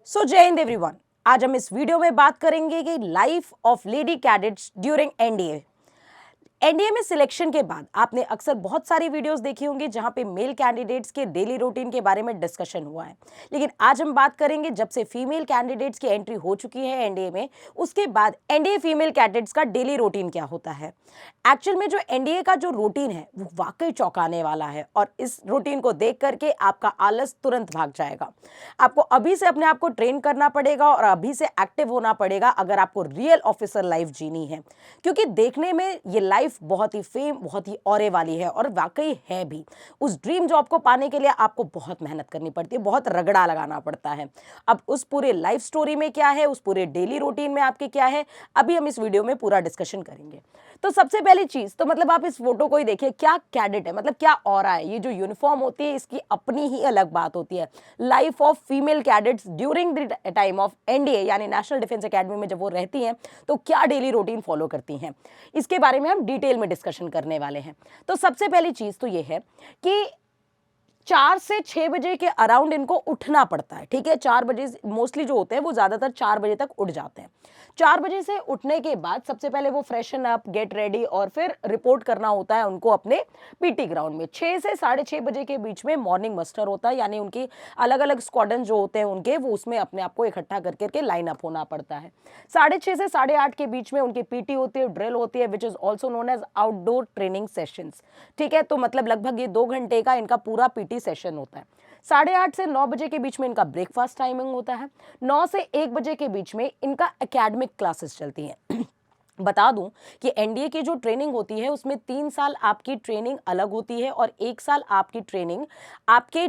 जय हिंद एवरीवन। आज हम इस वीडियो में बात करेंगे कि life of lady cadets during NDA. NDA में सिलेक्शन के बाद आपने अक्सर बहुत सारी वीडियोस देखी होंगी जहां पे मेल कैंडिडेट्स के डेली रूटीन के बारे में डिस्कशन हुआ है, लेकिन आज हम बात करेंगे जब से फीमेल कैंडिडेट्स की एंट्री हो चुकी है एनडीए में, उसके बाद एनडीए फीमेल कैंडिडेट्स का डेली रूटीन क्या होता है। एक्चुअल में जो एनडीए का जो रूटीन है वो वाकई चौंकाने वाला है और इस रूटीन को देख करके आपका आलस तुरंत भाग जाएगा। आपको अभी से अपने आप को ट्रेन करना पड़ेगा और अभी से एक्टिव होना पड़ेगा अगर आपको रियल ऑफिसर लाइफ जीनी है, क्योंकि देखने में ये लाइफ बहुत ही फेम, बहुत ही औरे वाली है और वाकई है भी। उस ड्रीम जॉब को पाने के लिए आपको बहुत मेहनत करनी पड़ती है, बहुत रगड़ा लगाना पड़ता है। अब उस पूरे लाइफ स्टोरी में क्या है, उस पूरे डेली रूटीन में आपके क्या है, अभी हम इस वीडियो में पूरा डिस्कशन करेंगे। तो सबसे पहली चीज तो मतलब आप इस फोटो को ही देखिए, क्या कैडेट है, मतलब क्या ऑरा है। ये जो यूनिफॉर्म होती है इसकी अपनी ही अलग बात होती है। Life of female cadets during the time of NDA यानी नेशनल डिफेंस एकेडमी में जब वो रहती हैं तो क्या डेली रूटीन फॉलो करती हैं, इसके बारे में हम डिटेल में डिस्कशन करने वाले हैं। तो सबसे पहली चीज तो ये है कि 4 से 6 बजे के अराउंड इनको उठना पड़ता है। ठीक है, 4 बजे मोस्टली जो होते हैं वो ज्यादातर 4 बजे तक उठ जाते हैं। 4 बजे से उठने के बाद सबसे पहले वो फ्रेशन अप, गेट रेडी और फिर रिपोर्ट करना होता है उनको अपने पीटी ग्राउंड में। 6 से 6:30 बजे के बीच में मॉर्निंग मस्टर होता है, यानी उनकी अलग अलग स्क्वाड्रन जो होते हैं उनके, वो उसमें अपने आप को इकट्ठा करके लाइन अप होना पड़ता है। 6:30 से 8:30 के बीच में उनकी पीटी होती है, ड्रिल होती है, which is also known as outdoor training sessions. ठीक है, तो मतलब लगभग ये 2 घंटे का इनका पूरा पीटी सेशन होता है। 8:30 से 9 बजे के बीच में इनका ब्रेकफास्ट टाइमिंग होता है। 9 से 1 बजे के बीच में इनका एकेडमिक क्लासेस चलती हैं। बता दूं कि एनडीए की जो ट्रेनिंग होती है उसमें 3 साल आपकी ट्रेनिंग अलग होती है और 1 साल आपकी ट्रेनिंग आपके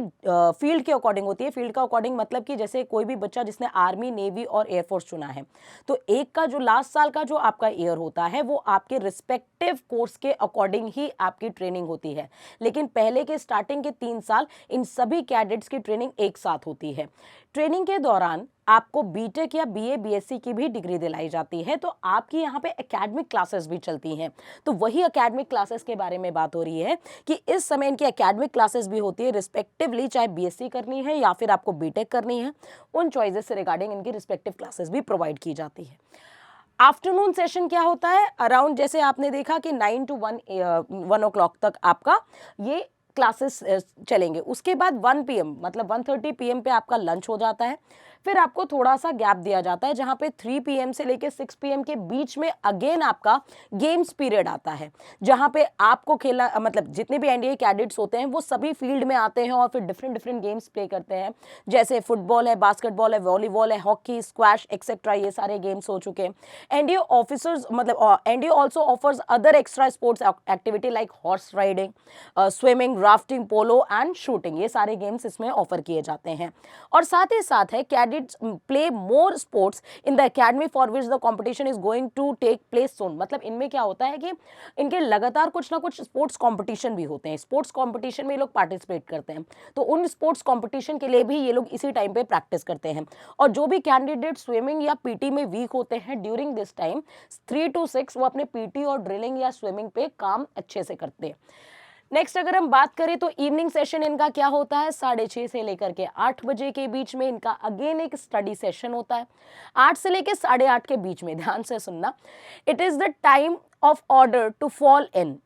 फील्ड के अकॉर्डिंग होती है। फील्ड का अकॉर्डिंग मतलब कि जैसे कोई भी बच्चा जिसने आर्मी, नेवी और एयरफोर्स चुना है, तो एक का जो लास्ट साल का जो आपका ईयर होता है वो आपके रिस्पेक्टिव कोर्स के अकॉर्डिंग ही आपकी ट्रेनिंग होती है। लेकिन पहले के स्टार्टिंग के 3 साल इन सभी कैडेट्स की ट्रेनिंग एक साथ होती है। ट्रेनिंग के दौरान आपको बीटेक या बीए, बीएससी की भी डिग्री दिलाई जाती है, तो आपकी यहाँ पे एकेडमिक क्लासेस भी चलती हैं। तो वही एकेडमिक क्लासेस के बारे में बात हो रही है कि इस समय इनकी एकेडमिक क्लासेस भी होती है रिस्पेक्टिवली, चाहे बीएससी करनी है या फिर आपको बीटेक करनी है, उन चॉइसेस से रिगार्डिंग इनकी रिस्पेक्टिव क्लासेस भी प्रोवाइड की जाती है। आफ्टरनून सेशन क्या होता है, अराउंड जैसे आपने देखा कि 9 to 1 o'clock तक आपका ये क्लासेस चलेंगे। उसके बाद 1 PM मतलब 1:30 PM पे आपका लंच हो जाता है। फिर आपको थोड़ा सा गैप दिया जाता है जहां पे 3 PM से लेके 6 PM के बीच में अगेन आपका गेम्स पीरियड आता है, जहां पे आपको खेला, मतलब जितने भी एनडीए कैडेट्स होते हैं वो सभी फील्ड में आते हैं और फिर डिफरेंट डिफरेंट गेम्स प्ले करते हैं। जैसे फुटबॉल है, बास्केटबॉल है, वॉलीबॉल है, हॉकी, स्क्वैश एक्सेट्रा, ये सारे गेम्स हो चुके हैं। एनडीए ऑफिसर्स मतलब NDA also offers other extra sports activity like horse riding, swimming, rafting, polo and shooting, ये सारे गेम्स इसमें ऑफर किए जाते हैं। और साथ ही साथ है cadets play more sports in the academy for which the competition is going to take place soon. मतलब इनमें क्या होता है कि इनके लगातार कुछ ना कुछ स्पोर्ट्स कंपटीशन भी होते हैं। स्पोर्ट्स कंपटीशन में ये लोग पार्टिसिपेट करते हैं, तो उन स्पोर्ट्स कंपटीशन के लिए भी ये लोग इसी टाइम पे प्रैक्टिस करते हैं। और जो भी कैंडिडेट स्विमिंग या पीटी में वीक होते हैं ड्यूरिंग दिस टाइम 3 to 6 वो अपने पीटी और ड्रिलिंग या स्विमिंग पे काम अच्छे से करते हैं। नेक्स्ट अगर हम बात करें तो इवनिंग सेशन इनका क्या होता है, 6:30 से लेकर के 8 बजे के बीच में इनका अगेन एक स्टडी सेशन होता है। 8 से लेकर 8:30 के बीच में, ध्यान से सुनना, it is the time of order to fall in.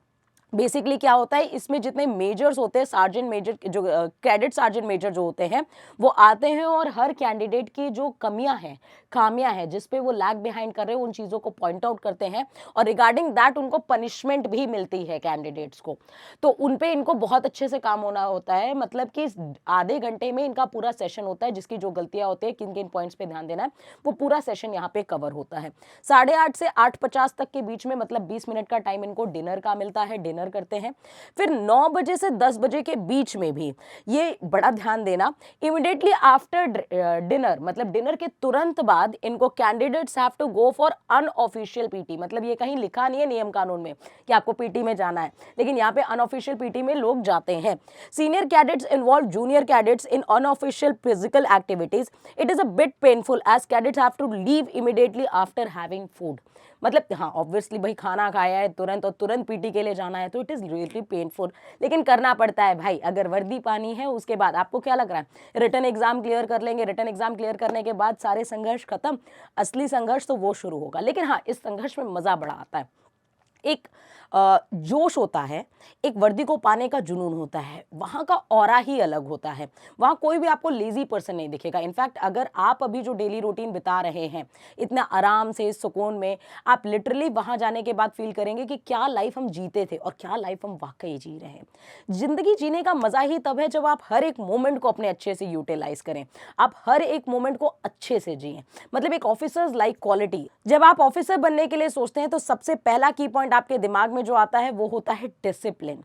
Basically क्या होता है, इसमें जितने मेजर्स होते हैं, सार्जेंट मेजर, जो कैडेट सार्जेंट मेजर जो होते हैं वो आते हैं और हर कैंडिडेट की जो कमियां हैं, खामियां हैं, जिस पे वो लैग बिहाइंड कर रहे हैं, उन चीज़ों को पॉइंट आउट करते हैं और रिगार्डिंग दैट उनको पनिशमेंट भी मिलती है कैंडिडेट्स को। तो उन पे इनको बहुत अच्छे से काम होना होता है, मतलब कि आधे घंटे में इनका पूरा सेशन होता है, जिसकी जो गलतियां होती है, किन किन पॉइंट्स पे ध्यान देना है, वो पूरा सेशन यहाँ पे कवर होता है। 8:30 से 8:50 तक के बीच में मतलब 20 मिनट का टाइम इनको डिनर का मिलता है, डिनर करते हैं। फिर 9 बजे से 10 बजे के बीच में भी, ये बड़ा ध्यान देना, इमीडिएटली आफ्टर डिनर मतलब डिनर के तुरंत बाद इनको candidates have to go for unofficial PT. मतलब ये कहीं लिखा नहीं है नियम कानून में कि आपको पीटी में जाना है, लेकिन यहाँ पे अनऑफिशियल पीटी में लोग जाते हैं। Senior cadets involve junior cadets in unofficial physical activities. It is a bit painful as cadets have to leave immediately after having food. मतलब हाँ ऑब्वियसली भाई खाना खाया है तुरंत और तुरंत पीटी के लिए जाना है तो इट इज़ रियली पेनफुल, लेकिन करना पड़ता है भाई। अगर वर्दी पानी है उसके बाद आपको क्या लग रहा है रिटन एग्जाम क्लियर कर लेंगे, रिटन एग्जाम क्लियर करने के बाद सारे संघर्ष खत्म, असली संघर्ष तो वो शुरू होगा। लेकिन हाँ इस संघर्ष में मज़ा बड़ा आता है, एक जोश होता है, एक वर्दी को पाने का जुनून होता है, वहाँ का ऑरा ही अलग होता है। वहाँ कोई भी आपको लेज़ी पर्सन नहीं दिखेगा। इनफैक्ट अगर आप अभी जो डेली रूटीन बिता रहे हैं इतना आराम से सुकून में, आप लिटरली वहाँ जाने के बाद फील करेंगे कि क्या लाइफ हम जीते थे और क्या लाइफ हम वाकई जी रहे हैं। ज़िंदगी जीने का मज़ा ही तब है जब आप हर एक मोमेंट को अपने अच्छे से यूटिलाइज करें, आप हर एक मोमेंट को अच्छे से जिएं। मतलब एक ऑफिसर्स लाइक क्वालिटी, जब आप ऑफिसर बनने के लिए सोचते हैं तो सबसे पहला की पॉइंट आपके दिमाग में जो आता है वो होता है डिसिप्लिन।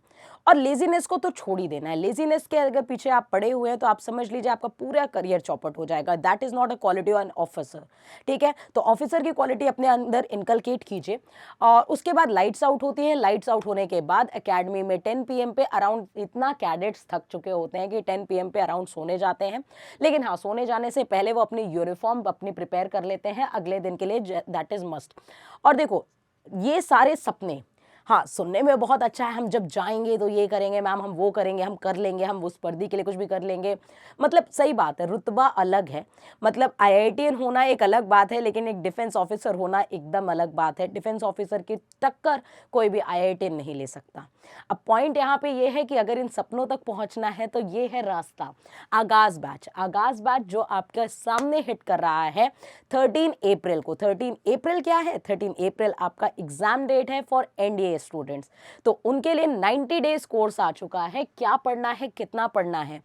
और लेजीनेस को तो छोड़ ही देना है। लेजीनेस के अगर पीछे आप पड़े हुए हैं तो आप समझ लीजिए आपका पूरा करियर चौपट हो जाएगा। That is not a quality of an officer. ठीक है, तो ऑफिसर की क्वालिटी अपने अंदर इनकलकेट कीजिए। और उसके बाद लाइट्स आउट होती है। लाइट्स आउट होने के बाद एकेडमी में 10 PM पे अराउंड, इतना कैडेट्स थक चुके होते हैं कि 10 PM पे अराउंड सोने जाते हैं। लेकिन हाँ, सोने जाने से पहले वो अपनी यूनिफॉर्म अपनी प्रिपेयर कर लेते हैं अगले दिन के लिए। That is must. और देखो ये सारे सपने, हाँ सुनने में बहुत अच्छा है, हम जब जाएंगे तो ये करेंगे मैम, हम वो करेंगे, हम कर लेंगे, हम उस वर्दी के लिए कुछ भी कर लेंगे। मतलब सही बात है, रुतबा अलग है। मतलब IITN होना एक अलग बात है, लेकिन एक डिफेंस ऑफिसर होना एकदम अलग बात है। डिफेंस ऑफिसर की टक्कर कोई भी IITN नहीं ले सकता। अब पॉइंट यहाँ पे ये है कि अगर इन सपनों तक पहुँचना है तो ये है रास्ता, आगाज बैच। आगाज बैच जो आपके सामने हिट कर रहा है 13 अप्रैल को। 13 अप्रैल क्या है? 13 अप्रैल आपका एग्जाम डेट है फॉर NDA स्टूडेंट्स। तो उनके लिए 90 डेज कोर्स आ चुका है। क्या पढ़ना है, कितना पढ़ना है,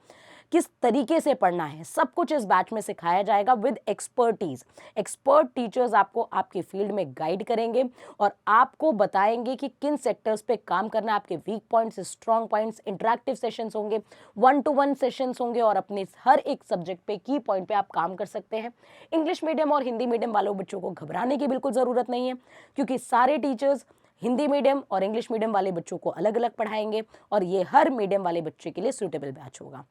किस तरीके से पढ़ना है, सब कुछ इस बैच में सिखाया जाएगा विद एक्सपर्टीज। एक्सपर्ट टीचर्स आपको आपके फील्ड में गाइड करेंगे और आपको बताएंगे कि किन सेक्टर्स पे काम करना है, आपके week points, strong points. Interactive sessions होंगे, 1-to-1 सेशंस होंगे और अपने हर एक सब्जेक्ट पे की पॉइंट पे आप काम कर सकते हैं। इंग्लिश मीडियम और हिंदी मीडियम वालों बच्चों को घबराने की बिल्कुल ज़रूरत नहीं है, क्योंकि सारे टीचर्स हिंदी मीडियम और इंग्लिश मीडियम वाले बच्चों को अलग अलग पढ़ाएंगे और ये हर मीडियम वाले बच्चे के लिए सूटेबल बैच होगा।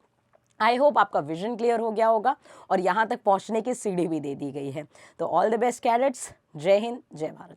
आई होप आपका विजन क्लियर हो गया होगा और यहाँ तक पहुँचने की सीढ़ी भी दे दी गई है। तो ऑल द बेस्ट कैडेट्स, जय हिंद, जय भारत।